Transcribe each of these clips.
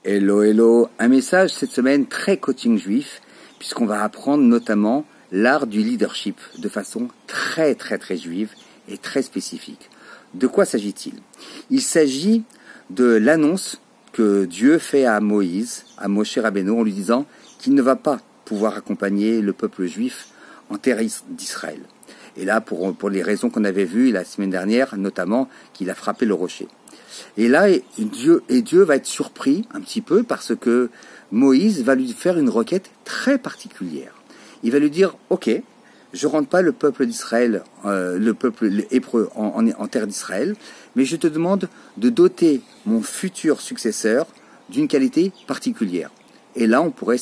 Hello, hello, un message cette semaine très coaching juif, puisqu'on va apprendre notamment l'art du leadership de façon très juive et très spécifique. De quoi s'agit-il? Il s'agit de l'annonce que Dieu fait à Moïse, à Moshe Rabbeinu, en lui disant qu'il ne va pas pouvoir accompagner le peuple juif en terre d'Israël. Et là, pour les raisons qu'on avait vues la semaine dernière, notamment qu'il a frappé le rocher. Et là, Dieu va être surpris un petit peu parce que Moïse va lui faire une requête très particulière. Il va lui dire, ok, je rentre pas le peuple d'Israël, le peuple hébreu en terre d'Israël, mais je te demande de doter mon futur successeur d'une qualité particulière. Et là, on pourrait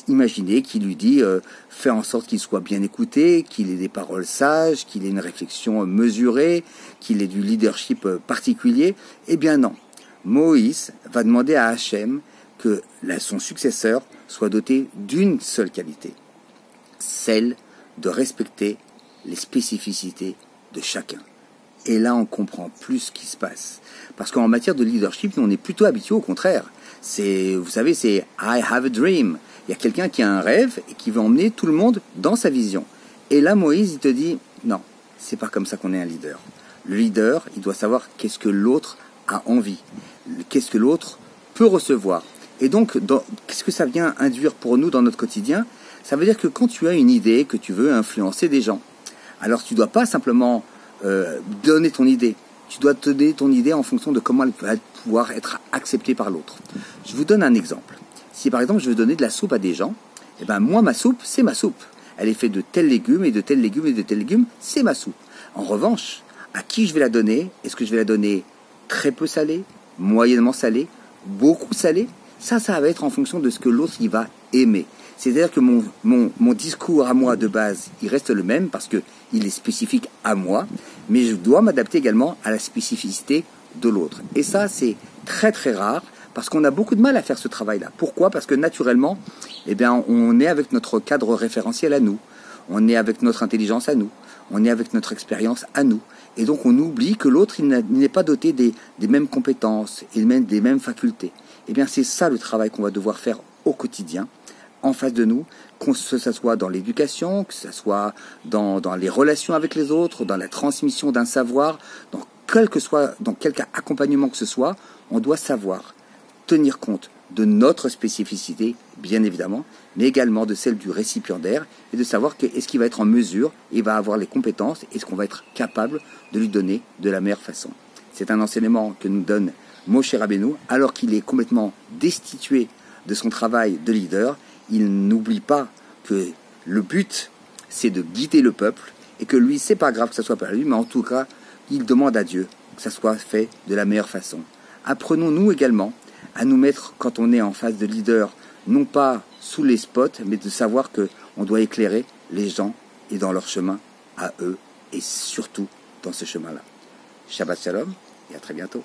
imaginer qu'il lui dit, fais en sorte qu'il soit bien écouté, qu'il ait des paroles sages, qu'il ait une réflexion mesurée, qu'il ait du leadership particulier. Eh bien non. Moïse va demander à Hachem que son successeur soit doté d'une seule qualité, celle de respecter les spécificités de chacun. Et là, on comprend plus ce qui se passe. Parce qu'en matière de leadership, nous, on est plutôt habitués au contraire. Vous savez, c'est « I have a dream ». Il y a quelqu'un qui a un rêve et qui veut emmener tout le monde dans sa vision. Et là, Moïse, il te dit « Non, c'est pas comme ça qu'on est un leader ». Le leader, il doit savoir qu'est-ce que l'autre a envie, qu'est-ce que l'autre peut recevoir. Et donc, qu'est-ce que ça vient induire pour nous dans notre quotidien? Ça veut dire que quand tu as une idée, que tu veux influencer des gens, alors tu ne dois pas simplement donner ton idée. Tu dois te donner ton idée en fonction de comment elle va pouvoir être acceptée par l'autre. Je vous donne un exemple. Si par exemple je veux donner de la soupe à des gens, eh ben moi ma soupe, c'est ma soupe. Elle est faite de tels légumes et de tels légumes et de tels légumes, c'est ma soupe. En revanche, à qui je vais la donner? Est-ce que je vais la donner très peu salée, moyennement salée, beaucoup salée? Ça va être en fonction de ce que l'autre il va aimer. C'est-à-dire que mon discours à moi de base, il reste le même parce que il est spécifique à moi, mais je dois m'adapter également à la spécificité de l'autre. Et ça, c'est très rare parce qu'on a beaucoup de mal à faire ce travail-là. Pourquoi? Parce que naturellement, eh bien, on est avec notre cadre référentiel à nous, on est avec notre intelligence à nous, on est avec notre expérience à nous. Et donc on oublie que l'autre, il n'est pas doté des mêmes compétences et même des mêmes facultés. Eh bien, c'est ça le travail qu'on va devoir faire au quotidien, en face de nous, que ce soit dans l'éducation, que ce soit dans les relations avec les autres, dans la transmission d'un savoir, dans quelque accompagnement que ce soit, on doit savoir tenir compte de notre spécificité, bien évidemment, mais également de celle du récipiendaire, et de savoir est-ce qu'il va être en mesure, il va avoir les compétences, est-ce qu'on va être capable de lui donner de la meilleure façon. C'est un enseignement que nous donne Moshe Rabbeinu, alors qu'il est complètement destitué de son travail de leader. Il n'oublie pas que le but, c'est de guider le peuple, et que lui, c'est pas grave que ça soit pas lui, mais en tout cas, il demande à Dieu que ça soit fait de la meilleure façon. Apprenons-nous également à nous mettre, quand on est en phase de leader, non pas sous les spots, mais de savoir qu'on doit éclairer les gens et dans leur chemin à eux, et surtout dans ce chemin-là. Shabbat Shalom, et à très bientôt.